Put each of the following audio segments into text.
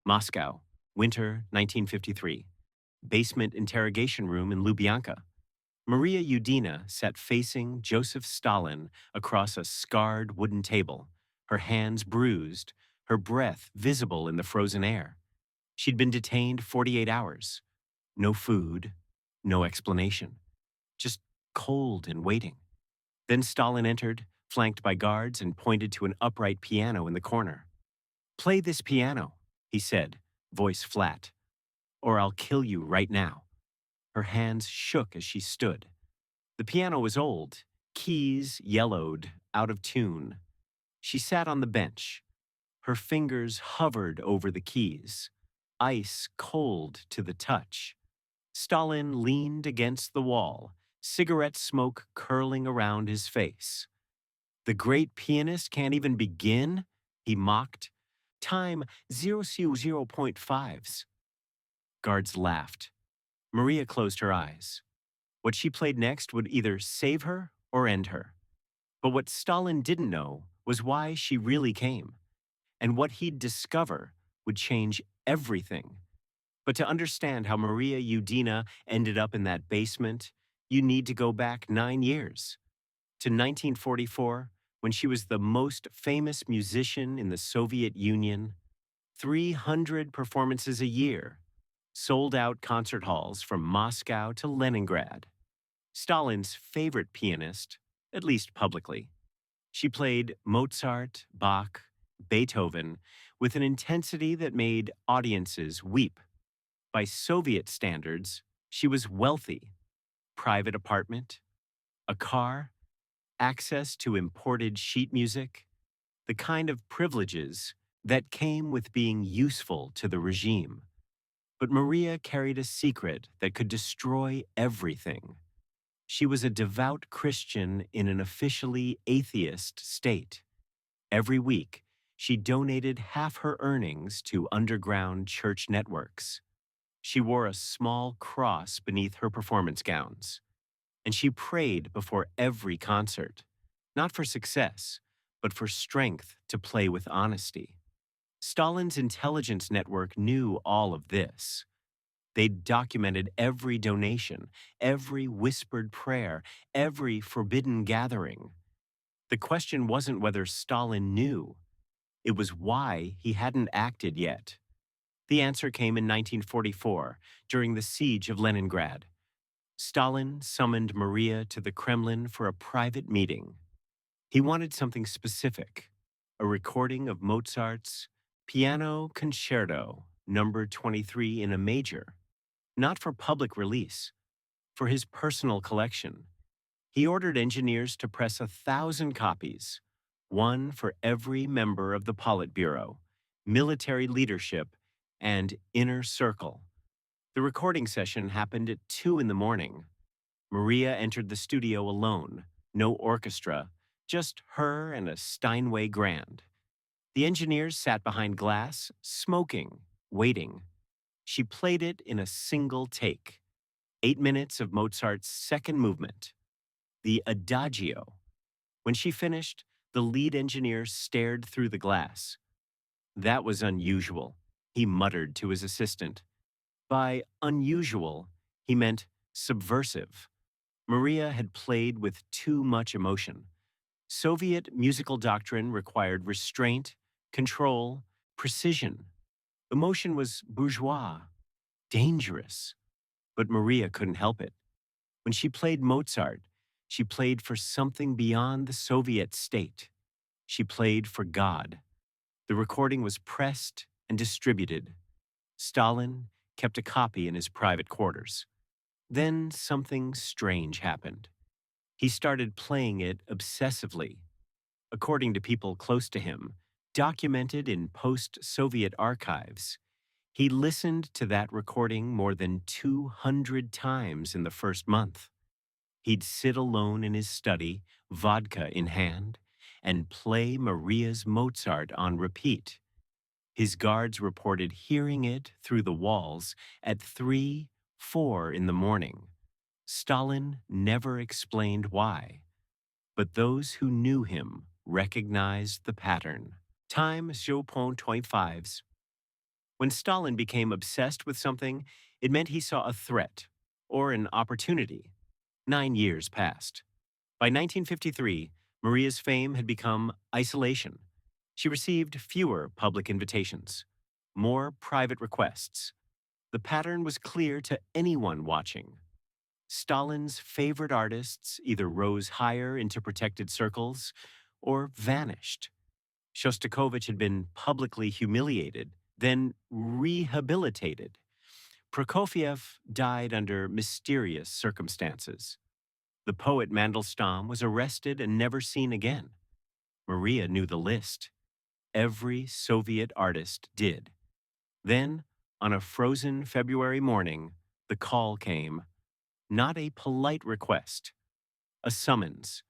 Moscow, winter 1953. Basement interrogation room in Lubyanka. Maria Yudina sat facing Joseph Stalin across a scarred wooden table, her hands bruised, her breath visible in the frozen air. She'd been detained 48 hours. No food, no explanation. Just cold and waiting. Then Stalin entered, flanked by guards, and pointed to an upright piano in the corner. "Play this piano," he said, voice flat, "or I'll kill you right now." Her hands shook as she stood. The piano was old, keys yellowed, out of tune. She sat on the bench. Her fingers hovered over the keys, ice cold to the touch. Stalin leaned against the wall, cigarette smoke curling around his face. "The great pianist can't even begin?" he mocked. "Time 0.5s." Guards laughed. Maria closed her eyes. What she played next would either save her or end her. But what Stalin didn't know was why she really came. And what he'd discover would change everything. But to understand how Maria Yudina ended up in that basement, you need to go back 9 years. To 1944, when she was the most famous musician in the Soviet Union, 300 performances a year, sold out concert halls from Moscow to Leningrad. Stalin's favorite pianist, at least publicly. She played Mozart, Bach, Beethoven with an intensity that made audiences weep. By Soviet standards, she was wealthy. Private apartment, a car, access to imported sheet music, the kind of privileges that came with being useful to the regime. But Maria carried a secret that could destroy everything. She was a devout Christian in an officially atheist state. Every week, she donated half her earnings to underground church networks. She wore a small cross beneath her performance gowns. And she prayed before every concert, not for success, but for strength to play with honesty. Stalin's intelligence network knew all of this. They'd documented every donation, every whispered prayer, every forbidden gathering. The question wasn't whether Stalin knew. It was why he hadn't acted yet. The answer came in 1944, during the siege of Leningrad. Stalin summoned Maria to the Kremlin for a private meeting. He wanted something specific, a recording of Mozart's Piano Concerto, number 23 in a major, not for public release, for his personal collection. He ordered engineers to press 1,000 copies, one for every member of the Politburo, military leadership, and inner circle. The recording session happened at 2 in the morning. Maria entered the studio alone, no orchestra, just her and a Steinway grand. The engineers sat behind glass, smoking, waiting. She played it in a single take. 8 minutes of Mozart's second movement, the Adagio. When she finished, the lead engineer stared through the glass. "That was unusual," he muttered to his assistant. By unusual, he meant subversive. Maria had played with too much emotion. Soviet musical doctrine required restraint, control, precision. Emotion was bourgeois, dangerous. But Maria couldn't help it. When she played Mozart, she played for something beyond the Soviet state. She played for God. The recording was pressed and distributed. Stalin kept a copy in his private quarters. Then something strange happened. He started playing it obsessively. According to people close to him, documented in post-Soviet archives, he listened to that recording more than 200 times in the first month. He'd sit alone in his study, vodka in hand, and play Maria's Mozart on repeat. His guards reported hearing it through the walls at 3, 4 in the morning. Stalin never explained why, but those who knew him recognized the pattern. Time 0.25s. When Stalin became obsessed with something, it meant he saw a threat or an opportunity. 9 years passed. By 1953, Maria's fame had become isolation. She received fewer public invitations, more private requests. The pattern was clear to anyone watching. Stalin's favorite artists either rose higher into protected circles or vanished. Shostakovich had been publicly humiliated, then rehabilitated. Prokofiev died under mysterious circumstances. The poet Mandelstam was arrested and never seen again. Maria knew the list. Every Soviet artist did. Then, on a frozen February morning, the call came. Not a polite request, a summons.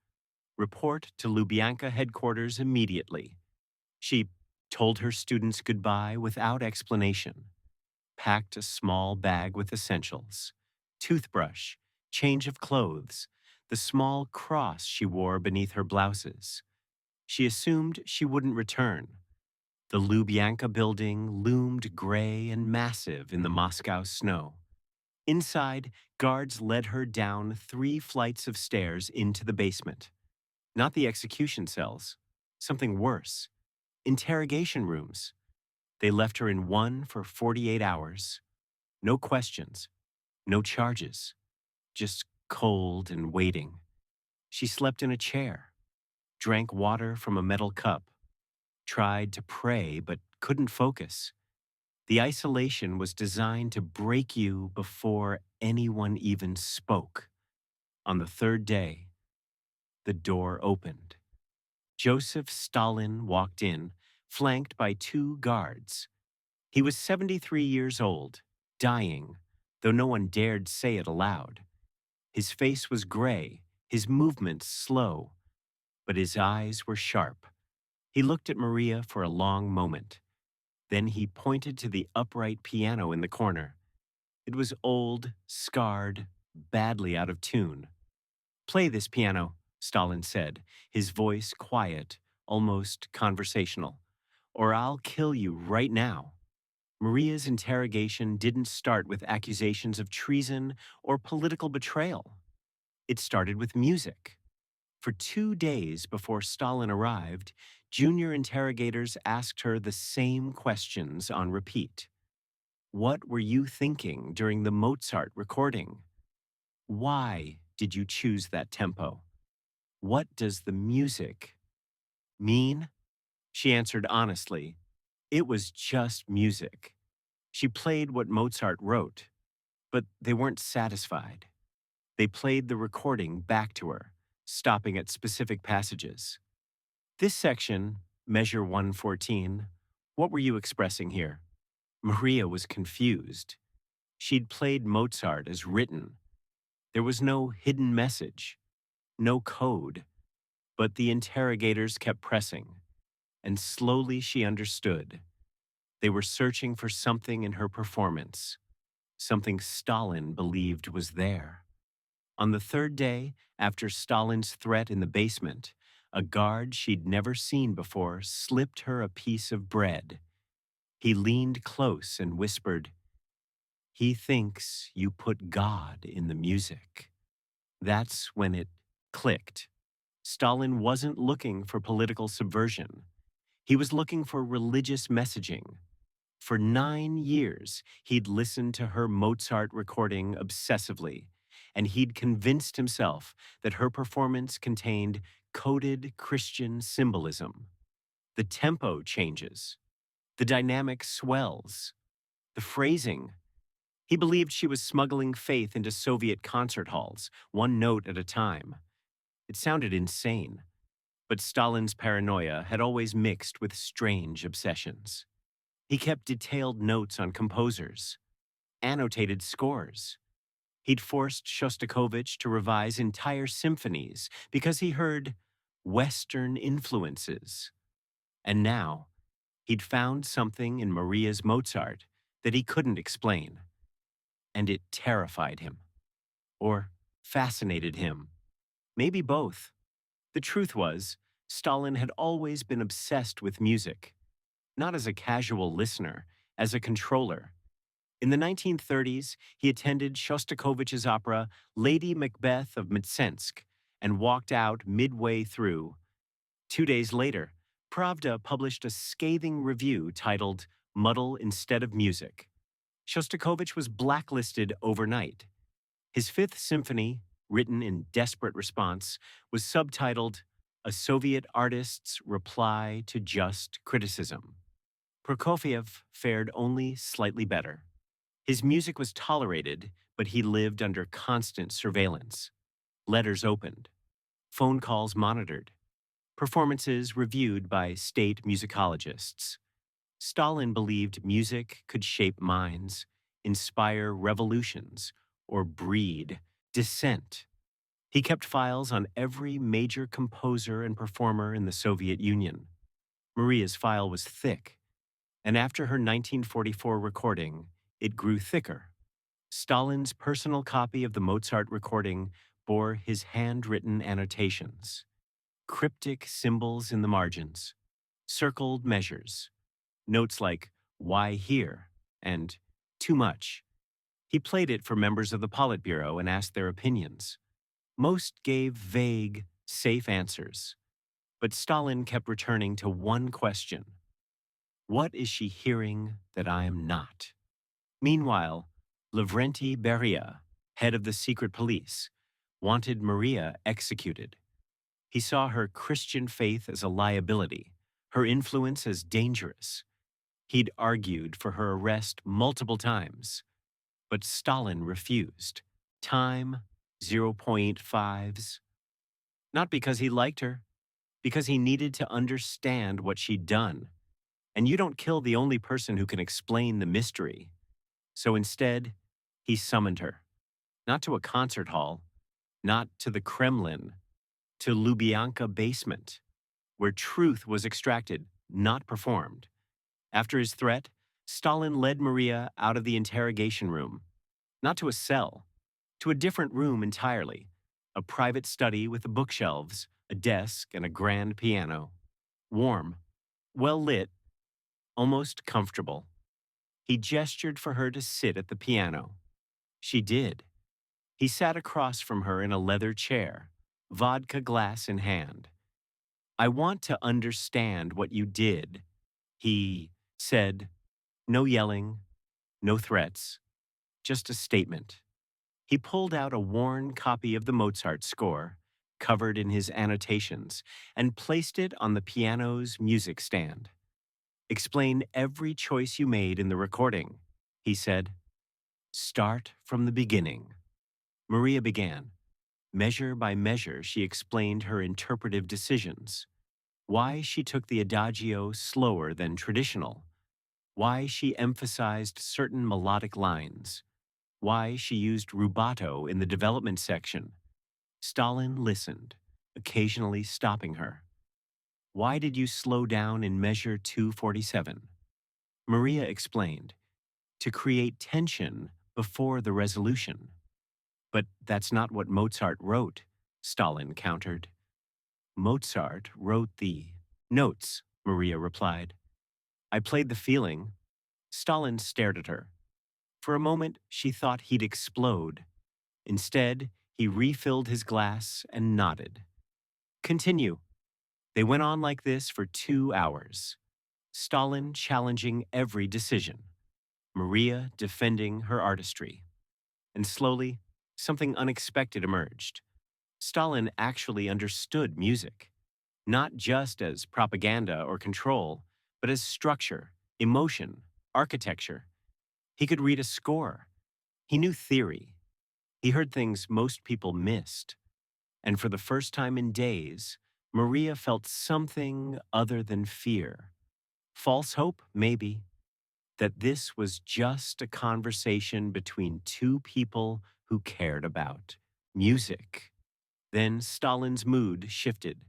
Report to Lubyanka headquarters immediately. She told her students goodbye without explanation, packed a small bag with essentials, toothbrush, change of clothes, the small cross she wore beneath her blouses. She assumed she wouldn't return. The Lubyanka building loomed gray and massive in the Moscow snow. Inside, guards led her down 3 flights of stairs into the basement. Not the execution cells, something worse. Interrogation rooms. They left her in one for 48 hours. No questions, no charges, just cold and waiting. She slept in a chair, drank water from a metal cup, tried to pray but couldn't focus. The isolation was designed to break you before anyone even spoke. On the 3rd day, the door opened. Joseph Stalin walked in, flanked by 2 guards. He was 73 years old, dying, though no one dared say it aloud. His face was gray, his movements slow, but his eyes were sharp. He looked at Maria for a long moment. Then he pointed to the upright piano in the corner. It was old, scarred, badly out of tune. "Play this piano," Stalin said, his voice quiet, almost conversational, "or I'll kill you right now." Maria's interrogation didn't start with accusations of treason or political betrayal. It started with music. For 2 days before Stalin arrived, junior interrogators asked her the same questions on repeat. What were you thinking during the Mozart recording? Why did you choose that tempo? What does the music mean? She answered honestly, it was just music. She played what Mozart wrote, but they weren't satisfied. They played the recording back to her, stopping at specific passages. This section, measure 114, what were you expressing here? Maria was confused. She'd played Mozart as written. There was no hidden message, no code, but the interrogators kept pressing, and slowly she understood. They were searching for something in her performance, something Stalin believed was there. On the 3rd day, after Stalin's threat in the basement, a guard she'd never seen before slipped her a piece of bread. He leaned close and whispered, "He thinks you put God in the music." That's when it clicked. Stalin wasn't looking for political subversion. He was looking for religious messaging. For 9 years, he'd listened to her Mozart recording obsessively, and he'd convinced himself that her performance contained coded Christian symbolism. The tempo changes. The dynamic swells. The phrasing. He believed she was smuggling faith into Soviet concert halls, one note at a time. It sounded insane, but Stalin's paranoia had always mixed with strange obsessions. He kept detailed notes on composers, annotated scores. He'd forced Shostakovich to revise entire symphonies because he heard Western influences. And now, he'd found something in Maria's Mozart that he couldn't explain. And it terrified him. Or fascinated him. Maybe both. The truth was, Stalin had always been obsessed with music. Not as a casual listener, as a controller. In the 1930s, he attended Shostakovich's opera Lady Macbeth of Mtsensk and walked out midway through. 2 days later, Pravda published a scathing review titled Muddle Instead of Music. Shostakovich was blacklisted overnight. His Fifth Symphony, written in desperate response, was subtitled A Soviet Artist's Reply to Just Criticism. Prokofiev fared only slightly better. His music was tolerated, but he lived under constant surveillance. Letters opened, phone calls monitored, performances reviewed by state musicologists. Stalin believed music could shape minds, inspire revolutions, or breed dissent. He kept files on every major composer and performer in the Soviet Union. Maria's file was thick, and after her 1944 recording, it grew thicker. Stalin's personal copy of the Mozart recording bore his handwritten annotations, cryptic symbols in the margins, circled measures, notes like, "Why here?" and "Too much." He played it for members of the Politburo and asked their opinions. Most gave vague, safe answers, but Stalin kept returning to one question: what is she hearing that I am not? Meanwhile, Lavrenti Beria, head of the secret police, wanted Maria executed. He saw her Christian faith as a liability, her influence as dangerous. He'd argued for her arrest multiple times, but Stalin refused. Time, 0.5s. Not because he liked her, because he needed to understand what she'd done. And you don't kill the only person who can explain the mystery. So instead, he summoned her. Not to a concert hall, not to the Kremlin, to Lubyanka basement, where truth was extracted, not performed. After his threat, Stalin led Maria out of the interrogation room, not to a cell, to a different room entirely, a private study with the bookshelves, a desk, and a grand piano. Warm, well lit, almost comfortable. He gestured for her to sit at the piano. She did. He sat across from her in a leather chair, vodka glass in hand. "I want to understand what you did," he said. No yelling, no threats, just a statement. He pulled out a worn copy of the Mozart score, covered in his annotations, and placed it on the piano's music stand. "Explain every choice you made in the recording," he said. "Start from the beginning." Maria began. Measure by measure, she explained her interpretive decisions. Why she took the adagio slower than traditional. Why she emphasized certain melodic lines. Why she used rubato in the development section. Stalin listened, occasionally stopping her. "Why did you slow down in measure 247? Maria explained, "To create tension before the resolution." "But that's not what Mozart wrote," Stalin countered. "Mozart wrote the notes," Maria replied. "I played the feeling." Stalin stared at her. For a moment, she thought he'd explode. Instead, he refilled his glass and nodded. "Continue." They went on like this for 2 hours. Stalin challenging every decision. Maria defending her artistry. And slowly, something unexpected emerged. Stalin actually understood music, not just as propaganda or control, but as structure, emotion, architecture. He could read a score. He knew theory. He heard things most people missed. And for the first time in days, Maria felt something other than fear. False hope, maybe, that this was just a conversation between two people who cared about music. Then Stalin's mood shifted.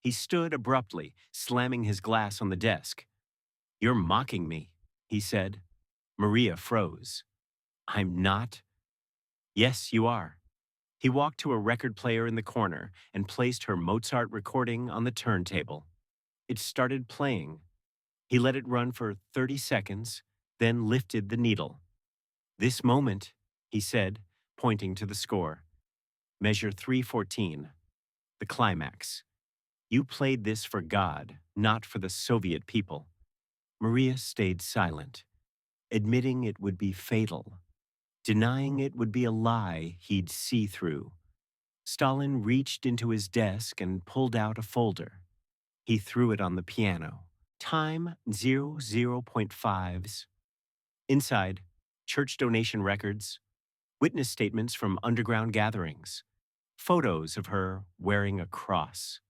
He stood abruptly, slamming his glass on the desk. "You're mocking me," he said. Maria froze. "I'm not." "Yes, you are." He walked to a record player in the corner and placed her Mozart recording on the turntable. It started playing. He let it run for 30 seconds, then lifted the needle. "This moment," he said, pointing to the score. "Measure 314, the climax. You played this for God, not for the Soviet people." Maria stayed silent, admitting it would be fatal. Denying it would be a lie he'd see through. Stalin reached into his desk and pulled out a folder. He threw it on the piano. Time 00.5s. Inside, church donation records, witness statements from underground gatherings, photos of her wearing a cross.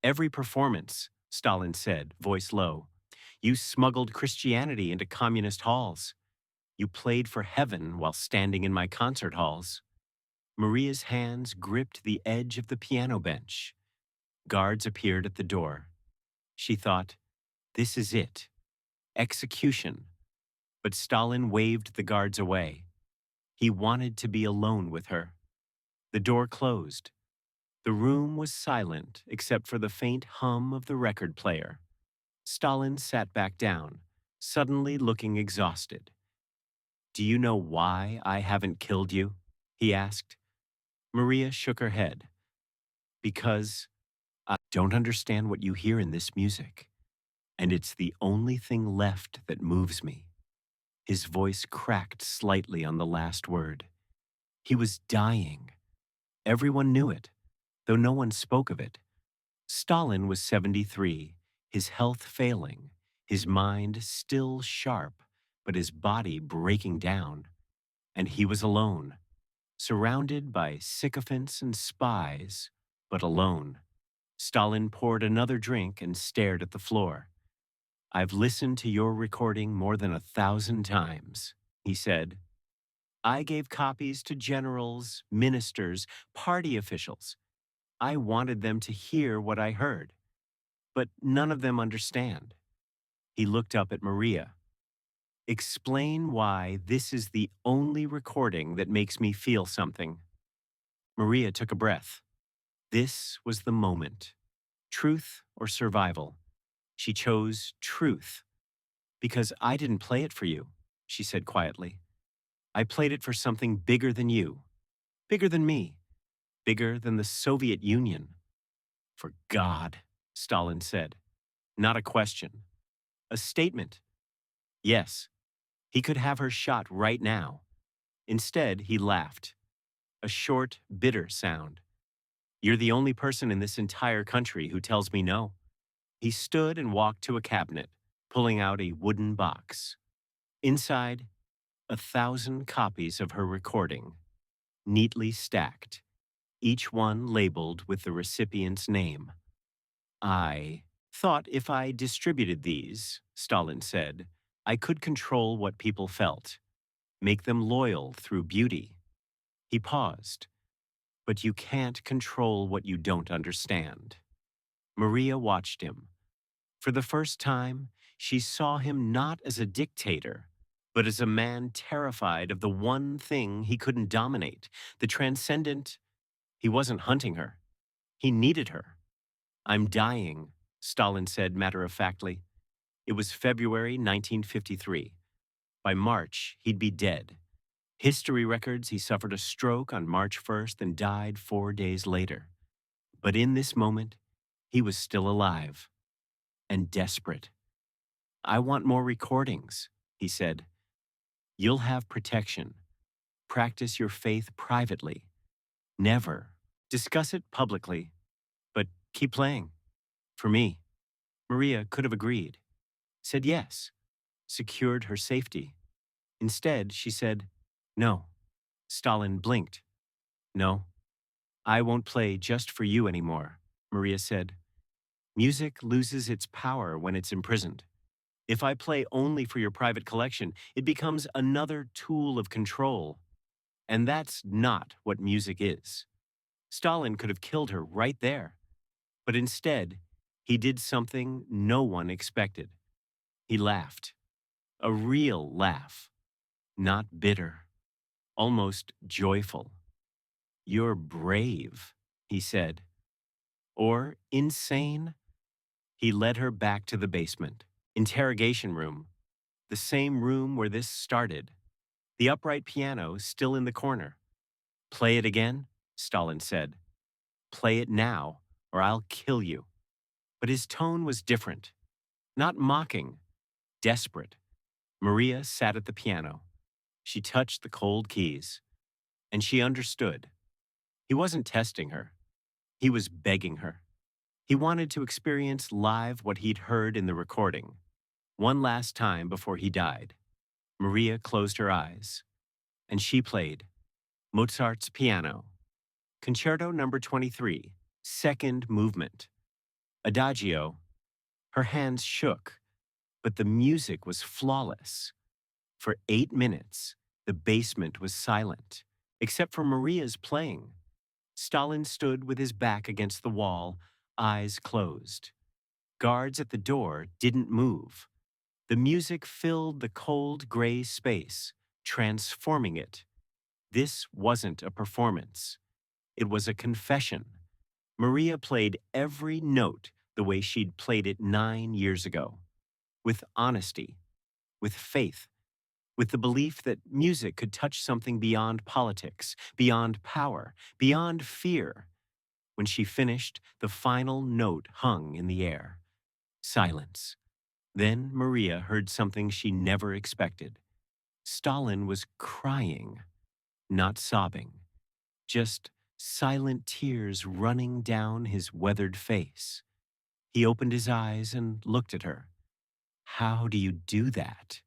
"Every performance," Stalin said, voice low, "you smuggled Christianity into communist halls. You played for heaven while standing in my concert halls." Maria's hands gripped the edge of the piano bench. Guards appeared at the door. She thought, "This is it. Execution." But Stalin waved the guards away. He wanted to be alone with her. The door closed. The room was silent except for the faint hum of the record player. Stalin sat back down, suddenly looking exhausted. "Do you know why I haven't killed you?" he asked. Maria shook her head. "Because I don't understand what you hear in this music, and it's the only thing left that moves me." His voice cracked slightly on the last word. He was dying. Everyone knew it, though no one spoke of it. Stalin was 73, his health failing, his mind still sharp, but his body breaking down. And he was alone, surrounded by sycophants and spies, but alone. Stalin poured another drink and stared at the floor. "I've listened to your recording more than 1,000 times," he said. "I gave copies to generals, ministers, party officials. I wanted them to hear what I heard, but none of them understand." He looked up at Maria. "Explain why this is the only recording that makes me feel something." Maria took a breath. This was the moment. Truth or survival. She chose truth. "Because I didn't play it for you," she said quietly. "I played it for something bigger than you, bigger than me, bigger than the Soviet Union." "For God," Stalin said. Not a question. A statement. Yes, he could have her shot right now. Instead, he laughed. A short, bitter sound. "You're the only person in this entire country who tells me no." He stood and walked to a cabinet, pulling out a wooden box. Inside, 1,000 copies of her recording, neatly stacked, each one labeled with the recipient's name. "I thought if I distributed these," Stalin said, "I could control what people felt, make them loyal through beauty." He paused. "But you can't control what you don't understand." Maria watched him. For the first time, she saw him not as a dictator, but as a man terrified of the one thing he couldn't dominate, the transcendent. He wasn't hunting her. He needed her. "I'm dying," Stalin said matter-of-factly. It was February 1953. By March, he'd be dead. History records he suffered a stroke on March 1st and died 4 days later. But in this moment, he was still alive and desperate. "I want more recordings," he said. "You'll have protection. Practice your faith privately. Never discuss it publicly, but keep playing. For me." Maria could have agreed, said yes, secured her safety. Instead, she said, "No." Stalin blinked. "No, I won't play just for you anymore," Maria said. "Music loses its power when it's imprisoned. If I play only for your private collection, it becomes another tool of control. And that's not what music is." Stalin could have killed her right there. But instead, he did something no one expected. He laughed. A real laugh. Not bitter. Almost joyful. "You're brave," he said. Or insane? He led her back to the basement, interrogation room. The same room where this started. The upright piano still in the corner. Play it again, Stalin said. Play it now, or I'll kill you. But his tone was different. Not mocking, desperate. Maria sat at the piano. She touched the cold keys, and she understood. He wasn't testing her. He was begging her. He wanted to experience live what he'd heard in the recording, one last time before he died. Maria closed her eyes, and she played Mozart's Piano, Concerto Number 23, second movement, Adagio. Her hands shook, but the music was flawless. For 8 minutes, the basement was silent, except for Maria's playing. Stalin stood with his back against the wall, eyes closed. Guards at the door didn't move. The music filled the cold gray space, transforming it. This wasn't a performance. It was a confession. Maria played every note the way she'd played it 9 years ago, with honesty, with faith, with the belief that music could touch something beyond politics, beyond power, beyond fear. When she finished, the final note hung in the air. Silence. Then Maria heard something she never expected. Stalin was crying, not sobbing, just silent tears running down his weathered face. He opened his eyes and looked at her. "How do you do that?"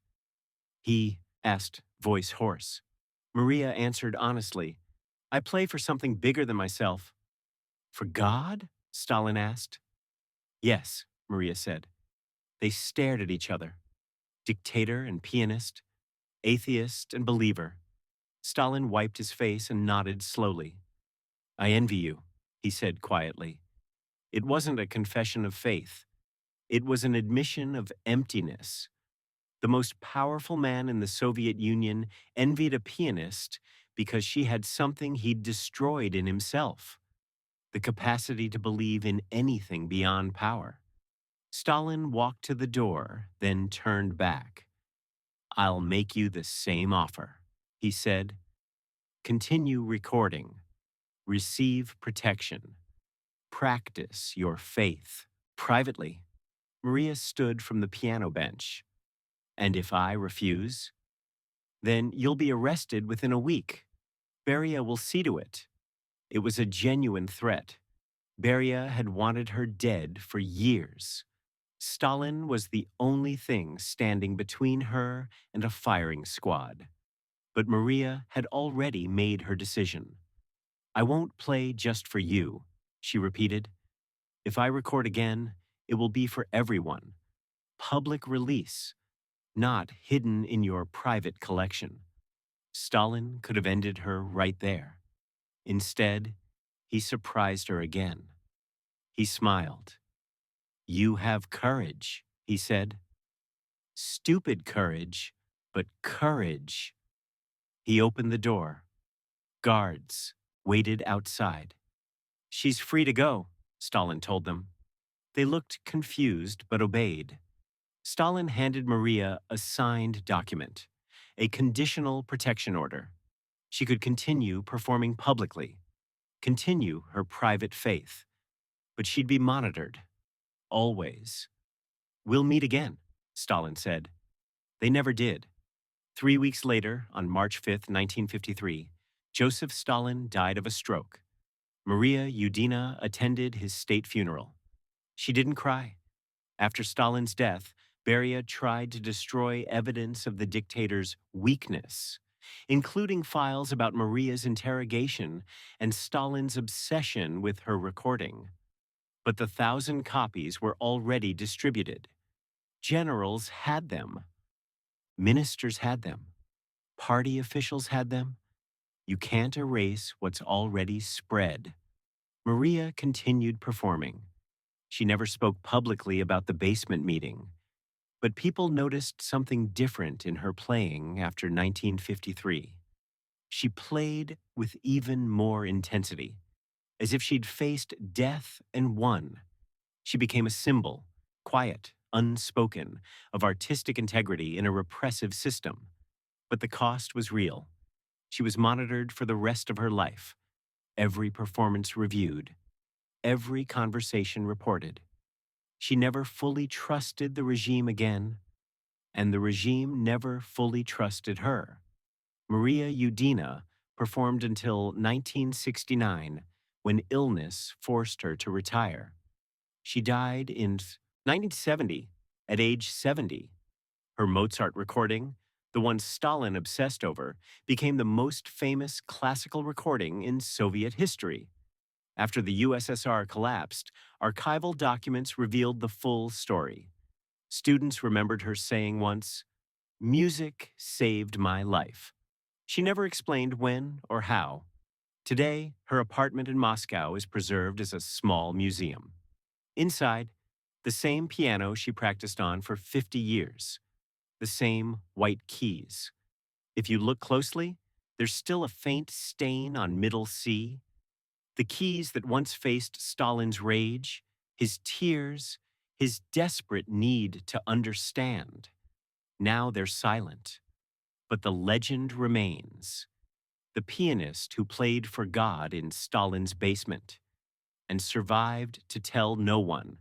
He asked, voice hoarse. Maria answered honestly, "I play for something bigger than myself." "For God?" Stalin asked. "Yes," Maria said. They stared at each other. Dictator and pianist, atheist and believer. Stalin wiped his face and nodded slowly. "I envy you," he said quietly. It wasn't a confession of faith. It was an admission of emptiness. The most powerful man in the Soviet Union envied a pianist because she had something he'd destroyed in himself, the capacity to believe in anything beyond power. Stalin walked to the door, then turned back. "I'll make you the same offer," he said. "Continue recording. Receive protection. Practice your faith." Privately, Maria stood from the piano bench. "And if I refuse? Then you'll be arrested within a week. Beria will see to it." It was a genuine threat. Beria had wanted her dead for years. Stalin was the only thing standing between her and a firing squad. But Maria had already made her decision. "I won't play just for you," she repeated. "If I record again, it will be for everyone. Public release, not hidden in your private collection." Stalin could have ended her right there. Instead, he surprised her again. He smiled. "You have courage," he said. "Stupid courage, but courage." He opened the door. Guards waited outside. "She's free to go," Stalin told them. They looked confused but obeyed. Stalin handed Maria a signed document, a conditional protection order. She could continue performing publicly, continue her private faith, but she'd be monitored, always. "We'll meet again," Stalin said. They never did. 3 weeks later, on March 5th, 1953, Joseph Stalin died of a stroke. Maria Yudina attended his state funeral. She didn't cry. After Stalin's death, Beria tried to destroy evidence of the dictator's weakness, including files about Maria's interrogation and Stalin's obsession with her recording. But the 1,000 copies were already distributed. Generals had them. Ministers had them. Party officials had them. You can't erase what's already spread. Maria continued performing. She never spoke publicly about the basement meeting. But people noticed something different in her playing after 1953. She played with even more intensity, as if she'd faced death and won. She became a symbol, quiet, unspoken, of artistic integrity in a repressive system. But the cost was real. She was monitored for the rest of her life, every performance reviewed, every conversation reported. She never fully trusted the regime again, and the regime never fully trusted her. Maria Yudina performed until 1969, when illness forced her to retire. She died in 1970 at age 70. Her Mozart recording, the one Stalin obsessed over, became the most famous classical recording in Soviet history. After the USSR collapsed, archival documents revealed the full story. Students remembered her saying once, "Music saved my life." She never explained when or how. Today, her apartment in Moscow is preserved as a small museum. Inside, the same piano she practiced on for 50 years, the same white keys. If you look closely, there's still a faint stain on middle C, the keys that once faced Stalin's rage, his tears, his desperate need to understand. Now they're silent, but the legend remains. The pianist who played for God in Stalin's basement and survived to tell no one